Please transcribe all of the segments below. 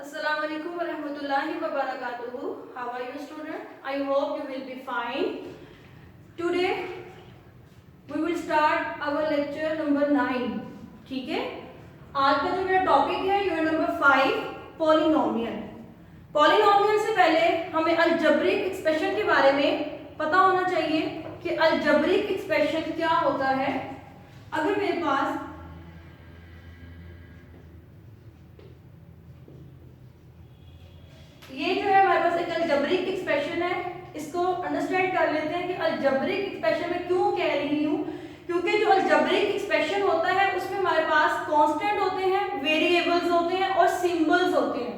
Assalamu alaikum wa rahmatullahi wa barakatuhu. How are you student? I hope you will be fine. Today we will start our lecture number 9. ठीक है, आज का जो मेरा topic है unit number 5 polynomial. Polynomial से पहले हमें अलजेब्रिक एक्सप्रेशन के बारे में पता होना चाहिए कि अलजेब्रिक एक्सप्रेशन क्या होता है। अगर मेरे पास ये जो है हमारे पास एक अलजेब्रिक एक्सप्रेशन है, इसको अंडरस्टैंड कर लेते हैं कि अलजेब्रिक एक्सप्रेशन में क्यों कह रही हूँ, क्योंकि जो अलजेब्रिक एक्सप्रेशन होता है उसमें हमारे पास कांस्टेंट होते हैं, वेरिएबल्स होते हैं और सिंबल्स होते हैं।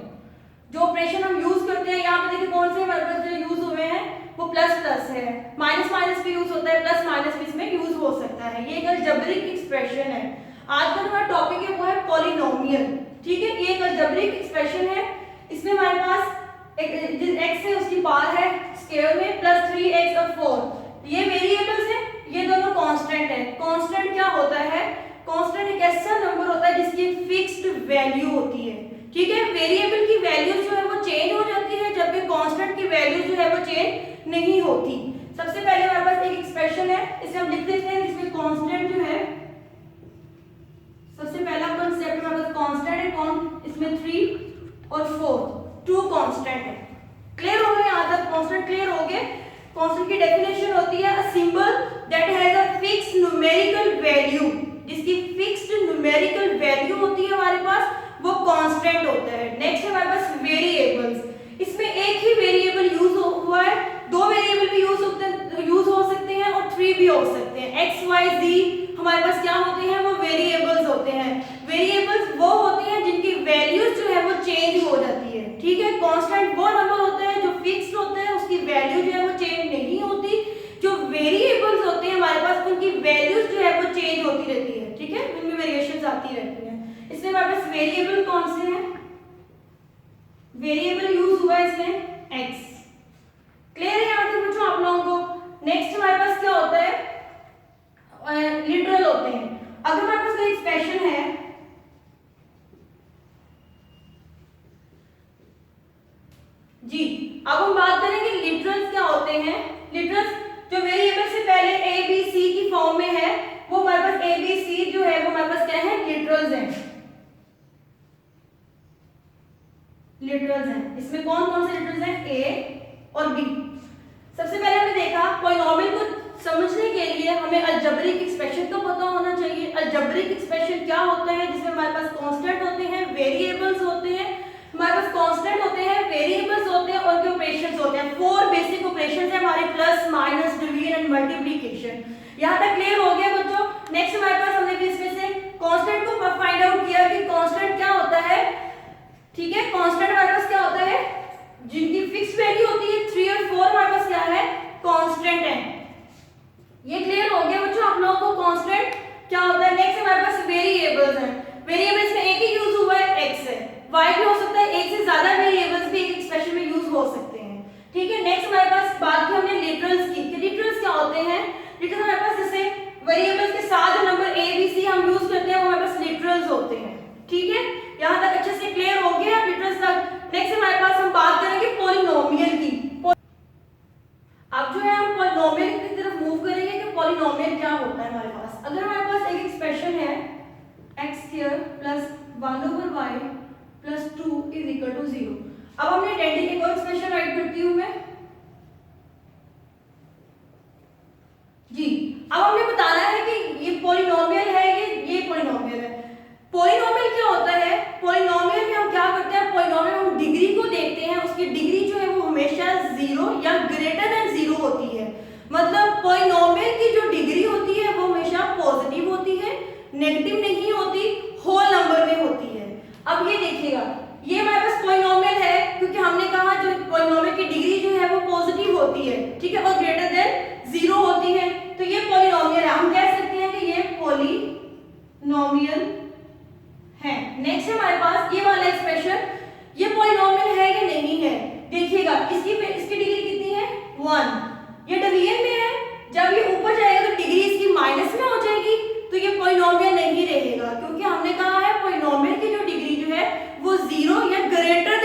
जो ऑपरेशन हम यूज करते हैं यहाँ पे देखिए कौन से हमारे पास जो यूज हुए हैं वो प्लस प्लस है, माइनस माइनस भी यूज होता है, प्लस माइनस भी इसमें यूज हो सकता है। ये एक अलजेब्रिक एक्सप्रेशन है। आज का जो हमारा टॉपिक है वो है पॉलिनोमियल। ठीक है, ये एक अलजेब्रिक एक्सप्रेशन है। इसमें हमारे पास जिस x है उसकी पावर है स्क्वायर में प्लस 3x और 4। ये वेरिएबल्स है, ये दोनों कांस्टेंट है। कांस्टेंट क्या होता है? कांस्टेंट एक ऐसा नंबर होता है जिसकी फिक्स्ड वैल्यू होती है। ठीक है, वेरिएबल की वैल्यू जो है वो चेंज हो जाती है, जबकि कांस्टेंट की वैल्यू जो है वो चेंज नहीं होती। सबसे पहले हमारे पास एक एक्सप्रेशन है, इसे हम लिख देते हैं जिसमें कांस्टेंट जो है, सबसे पहला कांसेप्ट हमारे पास कांस्टेंट है। कौन? इसमें 3 और 4 टू कांस्टेंट है। क्लियर हो गए? यहाँ तक कांस्टेंट क्लियर हो गए। कांस्टेंट की डेफिनेशन होती है a symbol that has a fixed numerical value. जिसकी फिक्स्ड न्यूमेरिकल वैल्यू होती है हमारे पास, वो कांस्टेंट होता है। नेक्स्ट है हमारे पास वेरिएबल्स। इसमें एक ही वेरिएबल यूज हुआ है, दो वेरिएबल भी यूज हो सकते हैं और 3 भी हो सकते हैं। x y z हमारे पास क्या होते हैं? वो वेरिएबल्स होते हैं। वेरिएबल्स वो होते हैं जिनकी वैल्यूज जो है वो चेंज हो जाती है। ठीक है, कांस्टेंट वो नंबर होता है जो फिक्स्ड होता है, उसकी वैल्यू जो है वो चेंज नहीं होती। जो वेरिएबल्स होते हैं हमारे पास, उनकी वैल्यूज जो है वो चेंज होती रहती है। ठीक है, उनमें वेरिएशंस आती रहती हैं। इसमें हमारे पास वेरिएबल कौन से हैं? वेरिएबल यूज हुआ है इसमें x। क्लियर है यहाँ तक बच्चों आप लोगों को? नेक्स्ट हमारे पास क्या होता है? लिटरल होते हैं। अगर हमारे पास कोई एक्सप्रेशन है, जी अब हम बात करेंगे लिटरल्स क्या होते हैं। लिटरल्स जो वेरिएबल से पहले a b c की फॉर्म में है, वो हमारे पास a b c जो है वो हमारे पास क्या है? लिटरल्स हैं। लिटरल्स हैं। इसमें कौन कौन से लिटरल्स हैं? a और b। सबसे पहले हमने देखा पॉलिनोमियल को समझने के लिए हमें अलजेब्रिक एक्सप्रेशन का पता होना चाहिए। अलजेब्रिक एक्सप्रेशन क्या होता है? जिसमें हमारे पास कांस्टेंट होते हैं, वेरिएबल्स होते हैं, हमारे पास कांस्टेंट होते हैं, वेरिएबल्स होते हैं और उनके ऑपरेशंस होते हैं। 4 बेसिक ऑपरेशंस हैं हमारे, plus minus division and multiplication. यहां तक क्लियर हो गया बच्चों? नेक्स्ट हमारे पास हमने भी इसमें से कांस्टेंट को फाइंड आउट किया कि कांस्टेंट क्या होता है। ठीक है, कांस्टेंट हमारे पास क्या होता है? जिनकी फिक्स्ड वैल्यू होती है। 3 और 4 हमारे पास क्या है? कांस्टेंट है। ये क्लियर हो गया बच्चों आप लोगों को कांस्टेंट क्या होता है। नेक्स्ट हमारे पास वेरिएबल्स हैं। वेरिएबल्स में एक ही यूज हुआ है x है, y भी हो सकता है, एक से ज्यादा वेरिएबल्स भी एक एक्सप्रेशन में यूज हो सकते हैं। ठीक है, नेक्स्ट हमारे पास बात की हमने लिटरल्स की। लिटरल्स क्या होते हैं? लिटरल्स हमारे पास जैसे वेरिएबल्स के साथ जो नंबर a b c हम यूज करते हैं वो हमारे पास लिटरल्स होते हैं। ठीक है, यहाँ तक अच्छे से क्लियर हो गया लिटरल्स तक। नेक्स्ट हमारे पास हम बात करेंगे पॉलिनोमियल की। अब जो है हम पॉलिनोमियल की तरफ मूव करेंगे कि पॉलिनोमियल क्या होता है हमारे पास। अगर हमारे पास एक एक्सप्रेशन है x² plus 1/y plus 2 is equal to 0। अब हमने आइडेंटिटी को एक्सप्रेशन राइट करती हूं मैं। जी अब हमने बताना है कि ये पॉलिनोमियल है, ये पॉलिनोमियल है। पॉलिनोमियल क्या होता है? पॉलिनोमियल में हम क्या करते हैं? पॉलिनोमियल में हम डिग्री को देखते हैं, उसकी डिग्री जो है वो हमेशा 0 या ग्रेटर देन 0 होती है। मतलब पॉलिनोमियल की जो डिग्री होती है वो हमेशा पॉजिटिव होती है, नेगेटिव नहीं होती, होल नंबर में होती है। अब ये देखिएगा, ये हमारे पास पॉलिनोमियल है क्योंकि हमने कहा जो पॉलिनोमियल की डिग्री जो है वो पॉजिटिव होती है। ठीक है, और ग्रेटर देन 0 होती है, तो ये पॉलिनोमियल है। हम कह सकते हैं कि ये पॉलिनोमियल है। नेक्स्ट है हमारे पास ये वाला एक्सप्रेशन, ये पॉलिनोमियल है या नहीं है। देखिएगा इसकी डिग्री कितनी है? 1। ये डिवीजन में है, जब ये ऊपर जाएगा तो डिग्री इसकी माइनस में हो जाएगी, तो ये पॉलिनोमियल नहीं रहेगा क्योंकि हमने कहा है पॉलिनोमियल की जो डिग्री जो है वो 0 या ग्रेटर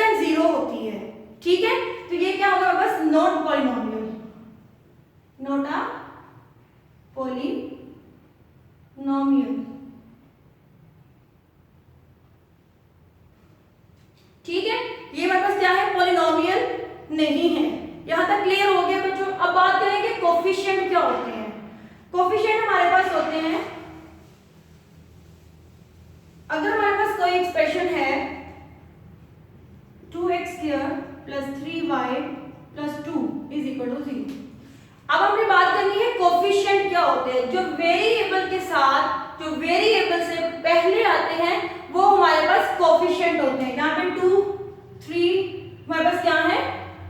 नहीं है। यहाँ तक क्लियर हो गया बच्चों। अब बात करेंगे कोफिशिएंट क्या होते हैं। कोफिशिएंट हमारे पास होते हैं, अगर हमारे पास कोई एक्सप्रेशन है 2x² + 3y + 2 = 0। अब हमने बात करनी है कोफिशिएंट क्या होते हैं। जो वेरिएबल के साथ, जो वेरिएबल से पहले आते हैं वो हमारे पास कोफिशिएंट होते हैं। यहाँ पे 2 3 हमारे पास क्या है,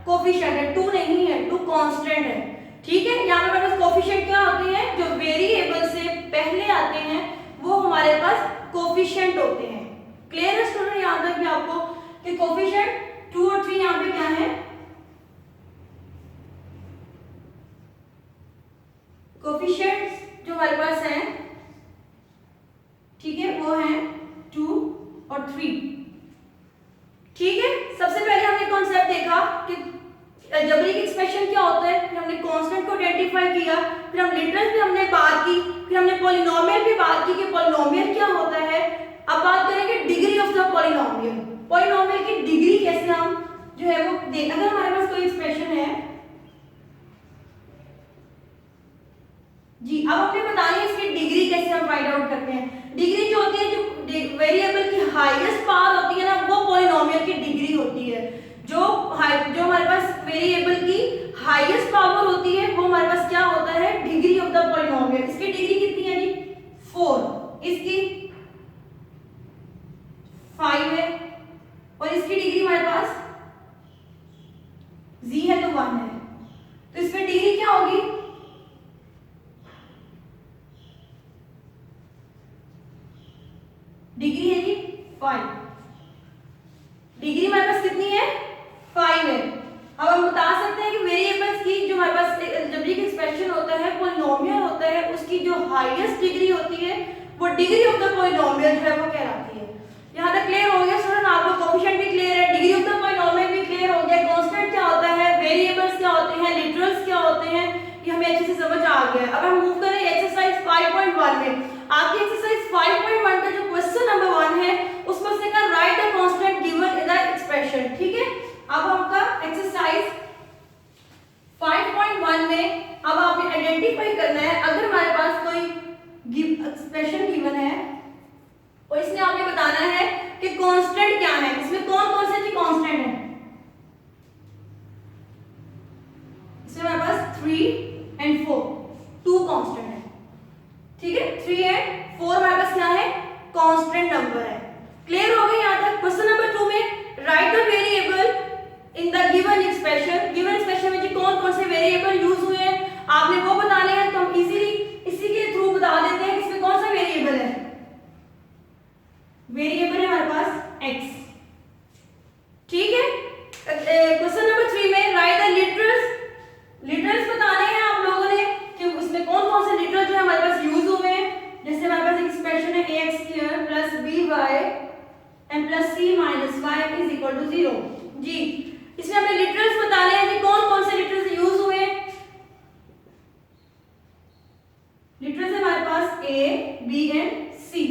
कोफिशिएंट है। 2 नहीं है, 2 कांस्टेंट है, ठीक है। यहाँ पे हमारे पास कोफिशिएंट क्या होते हैं, जो वेरिएबल से पहले आते हैं वो हमारे पास कोफिशिएंट होते हैं। क्लियर है स्टूडेंट, याद रखिए आपको कि कोफिशिएंट 2 और 3 यहाँ पे क्या है, कोफिशिएंट्स जो हमारे पास हैं, ठीक है, वो हैं 2 और 3, ठीक है। सबसे पहले हमने कॉन्सेप्ट देखा कि अलजेब्रिक एक्सप्रेशन क्या होता है, फिर हमने कांस्टेंट को आइडेंटिफाई किया, फिर हम लिटरल्स पे हमने बात की, फिर हमने पॉलिनोमियल पे बात की कि पॉलिनोमियल क्या होता है। अब बात करेंगे degree of the polynomial. Polynomial की डिग्री कैसे हम जो है वो देख, अगर हमारे पास कोई एक्सप्रेशन है जी, अब हमें बताना है इसकी डिग्री कैसे हम फाइंड आउट करते हैं। डिग्री जो होती है, जो वेरिएबल की हाईएस्ट पावर होती है ना, वो पॉलिनोमियल की डिग्री होती है। जो हमारे पास वेरिएबल की हाईएस्ट पावर होती है वो हमारे पास क्या होता है, डिग्री ऑफ द पॉलिनोमियल। इसकी डिग्री कितनी है जी, 4, इसकी 5 है, और इसकी डिग्री हमारे पास z है तो 1 है, तो इसमें डिग्री क्या होगी, डिग्री है जी 5। डिग्री हमारे पास कितनी है, 5 है। अब हम बता सकते हैं कि वेरिएबल्स की जो हमारे पास अलजेब्रिक एक्सप्रेशन होता है, पॉलिनोमियल होता है, उसकी जो हाईएस्ट डिग्री होती है वो डिग्री ऑफ द पॉलिनोमियल जो है वो कहलाती है। यहाँ तक क्लियर हो गया स्टूडेंट, आपको कोफिशिएंट भी क्लियर है, डिग्री ऑफ द पॉलिनोमियल भी क्लियर हो गया, कांस्टेंट क्या होता है, वेरिएबल्स क्या होते हैं, लिटरल्स क्या होते हैं, ये हमें अच्छे से समझ आ गया है। अब हम मूव करें एक्सरसाइज 5.1 में। आपकी एक्सरसाइज 5.1 का जो क्वेश्चन नंबर 1 है उसमें से का right the constant given in the expression, ठीक है। अब आपका एक्सरसाइज 5.1 में अब आपने आइडेंटिफाई करना है, अगर हमारे पास कोई एक्सप्रेशन गिवन है और इसमें आपने बताना है कि कांस्टेंट क्या है, इसमें कौन कौन से कांस्टेंट है। इसमें हमारे पास 3 और 4 2 कांस्टेंट है, ठीक है। 3 और 4 हमारे पास क्या है, कांस्टेंट नंबर है। क्लियर हो गई यहाँ तक। क्वेश्चन नंबर 2 में right the variable in the given expression. Given expression में जी कौन कौन से वेरिएबल यूज हुए हैं आपने वो बताने हैं, तो हम इजीली इसी के थ्रू बता देते हैं कि इसमें कौन सा वेरिएबल है। वेरिएबल है हमारे पास x, ठीक है। क्वेश्चन नंबर 3 में राइट द लिटरल्स। लिटरल्स बताने हैं आप लोगों ने कि उसमें कौन कौन से लिटरल जो है हमारे पास यूज हुए हैं। जैसे हमारे पास एक्सप्रेशन है ax² + by m + c - y = 0 जी। इसमें हमने लिटरल्स बताने हैं कि कौन कौन से लिटरल्स यूज हुए हैं। लिटरल्स है हमारे पास a, b एंड c,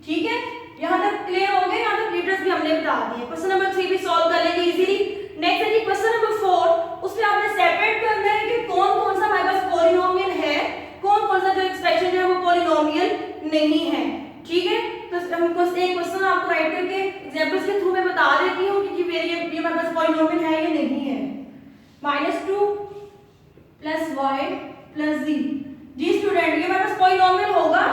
ठीक है। यहां तक क्लियर हो गए, यहां तक लिटरल्स भी हमने बता दिए। क्वेश्चन नंबर 3 भी सॉल्व कर लेंगे इजीली। नेक्स्ट है जी क्वेश्चन नंबर 4, उसमें आपने सेपरेट करना है कि कौन कौन सा हमारे पास पॉलिनोमियल है, कौन कौन सा जो एक्सप्रेशन जो है वो पॉलिनोमियल नहीं है, ठीक है। तो हमको एक क्वेश्चन आपको राइट करके एग्जांपल्स के थ्रू मैं बता देती हूं कि वेरिएबल ये हमारे पास पॉलिनोमियल है या नहीं है। -2 + y + z जी स्टूडेंट, ये हमारे पास पॉलिनोमियल होगा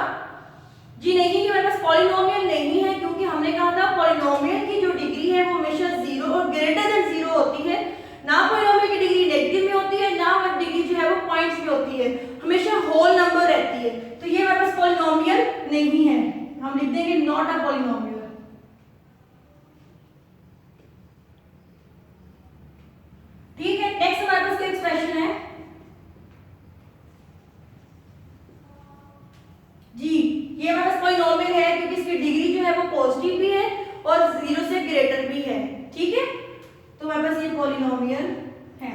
जी, नहीं ये हमारे पास पॉलिनोमियल नहीं है, क्योंकि हमने कहा था पॉलिनोमियल की जो डिग्री है वो हमेशा 0 और ग्रेटर देन 0 होती है। ना पॉलिनोमियल की डिग्री नेगेटिव में होती है, ना वो डिग्री जो है वो पॉइंट्स में होती है, हमेशा होल नंबर रहती है। तो ये हमारे पास पॉलिनोमियल नहीं है, हम लिख देंगे नॉट अ पॉलिनोमियल, ठीक है। नेक्स्ट हमारे पास एक्सप्रेशन है जी, ये हमारे पास पॉलिनोमियल है क्योंकि इसकी डिग्री जो है वो पॉजिटिव भी है और 0 से ग्रेटर भी है, ठीक है। तो हमारे पास ये पॉलिनोमियल है।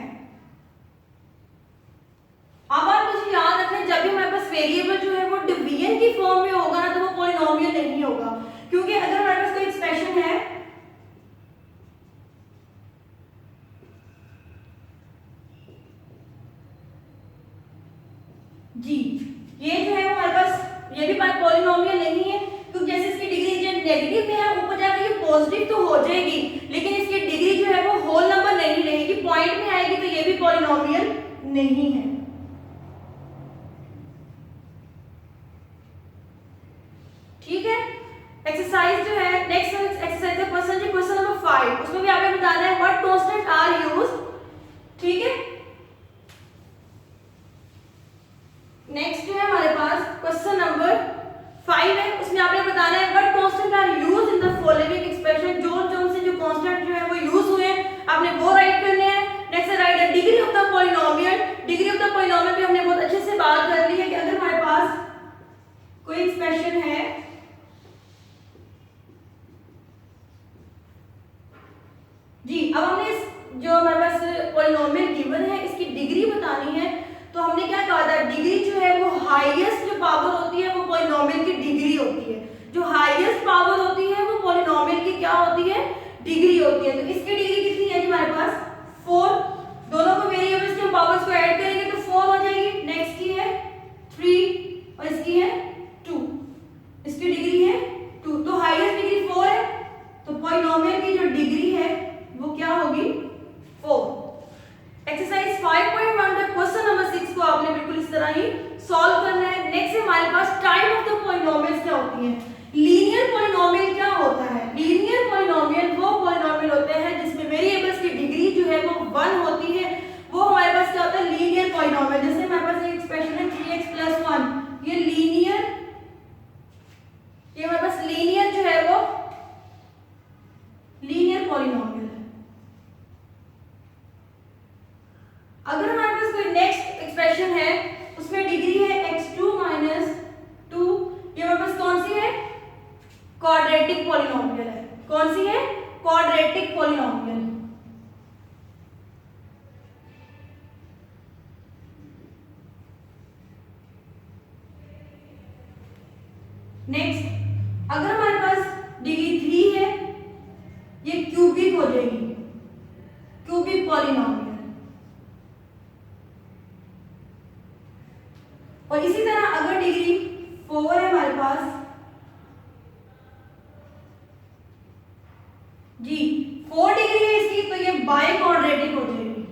अब आप मुझे याद रखें, जब भी हमारे पास वेरिएबल जो है वो डिवीजन की फॉर्म में होगा ना, तो वो पॉलिनोमियल नहीं होगा, क्योंकि अगर हमारे पास कोई एक्सप्रेशन है जी ये जो है वो हमारे पास ये भी पॉलिनोमियल नहीं है, क्योंकि जैसे इसकी डिग्री जो नेगेटिव में है ऊपर जाकर ये पॉजिटिव तो हो जाएगी, लेकिन इसकी डिग्री जो है वो होल नंबर नहीं रहेगी, पॉइंट में आएगी, तो ये भी पॉलिनोमियल नहीं है। ठीक है, एक्सरसाइज जो है नेक्स्ट एक्सरसाइज है क्वेश्चन नंबर 5, उसमें भी आपने बताना है व्हाट कांस्टेंट आर यूज्ड। ठीक है, नेक्स्ट जो है हमारे पास क्वेश्चन नंबर 5 है, उसमें आपने बताना है what constant are used in the following expression. जो से जो कांस्टेंट जो है वो यूज हुए हैं आपने वो राइट करने हैं। Next right the degree of the polynomial. Degree of the polynomial पे हमने बहुत अच्छे से बात कर ली है कि अगर हमारे पास कोई एक्सप्रेशन है जी, अब हमने जो हमारे पास पॉलिनोमियल गिवन है इसकी डिग्री बतानी है, तो हमने क्या कहा था, डिग्री जो है वो हाईएस्ट जो पावर होती है वो पॉलिनोमियल की डिग्री होती है। जो हाईएस्ट पावर होती है वो पॉलिनोमियल की क्या होती है, डिग्री होती है। तो इसकी डिग्री कितनी है जी हमारे पास 4, दोनों को वेरिएबल्स के पावर्स को ऐड करेंगे तो 4 हो जाएगी। नेक्स्ट की है 3 और इसकी है 2, इसकी डिग्री है 2, तो हाईएस्ट डिग्री 4 है, तो पॉलिनोमियल की जो डिग्री है वो क्या होगी 4। एक्सरसाइज 5.1 का क्वेश्चन नंबर 6 को आपने बिल्कुल इस तरह ही सॉल्व करना है। नेक्स्ट हमारे पास टाइप ऑफ द पॉलिनोमियल्स क्या होती हैं। लीनियर पॉलिनोमियल क्या होता है, लीनियर पॉलिनोमियल वो पॉलिनोमियल होते हैं जिसमें वेरिएबल्स की डिग्री जो है वो 1 होती है, वो हमारे पास क्या होता है लीनियर पॉलिनोमियल। जैसे हमारे पास एक एक्सप्रेशन है 3x + 1, ये लीनियर, ये हमारे पास लीनियर जो है वो लीनियर पॉलिनोमियल है। अगर हमारे पास कोई नेक्स्ट एक्सप्रेशन है उसमें डिग्री है x2 - 2, ये हमारे पास कौन सी है, क्वाड्रेटिक पॉलिनोमियल है। कौन सी है, क्वाड्रेटिक पॉलिनोमियल। नेक्स्ट अगर हमारे पास डिग्री 3 है ये क्यूबिक हो जाएगी, क्यूबिक पॉलिनोमियल। और इसी तरह अगर डिग्री 4 है हमारे पास जी, 4 डिग्री है इसकी, तो ये बाई क्वाड्रेटिक हो जाएगी।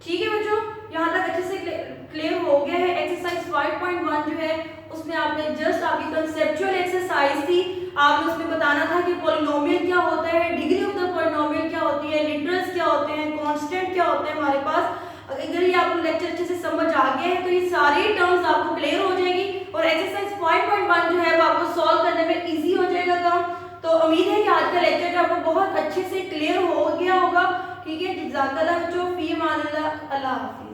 ठीक है बच्चों, यहां तक अच्छे से क्लियर हो गया है। एक्सरसाइज 5.1 जो है उसमें आपने जस्ट आपकी कंसेप्चुअल एक्सरसाइज थी, आपने उसमें बताना था कि पॉलिनोमियल क्या होता है, डिग्री ऑफ द पॉलिनोमियल क्या होती है, लिटरल्स क्या होते हैं, कांस्टेंट क्या होते हैं हमारे पास। अगर ये आपको लेक्चर अच्छे से समझ आ गया है तो ये सारी टर्म्स आपको क्लियर हो जाएगी और एक्सरसाइज 5.1 जो है वो आपको सॉल्व करने में इजी हो जाएगा काम। तो उम्मीद है कि आज का लेक्चर जो आपको बहुत अच्छे से क्लियर हो गया होगा। ठीक है, जज़ाकल्लाह बच्चों, फी अमान अल्लाह, अल्लाह हाफिज़।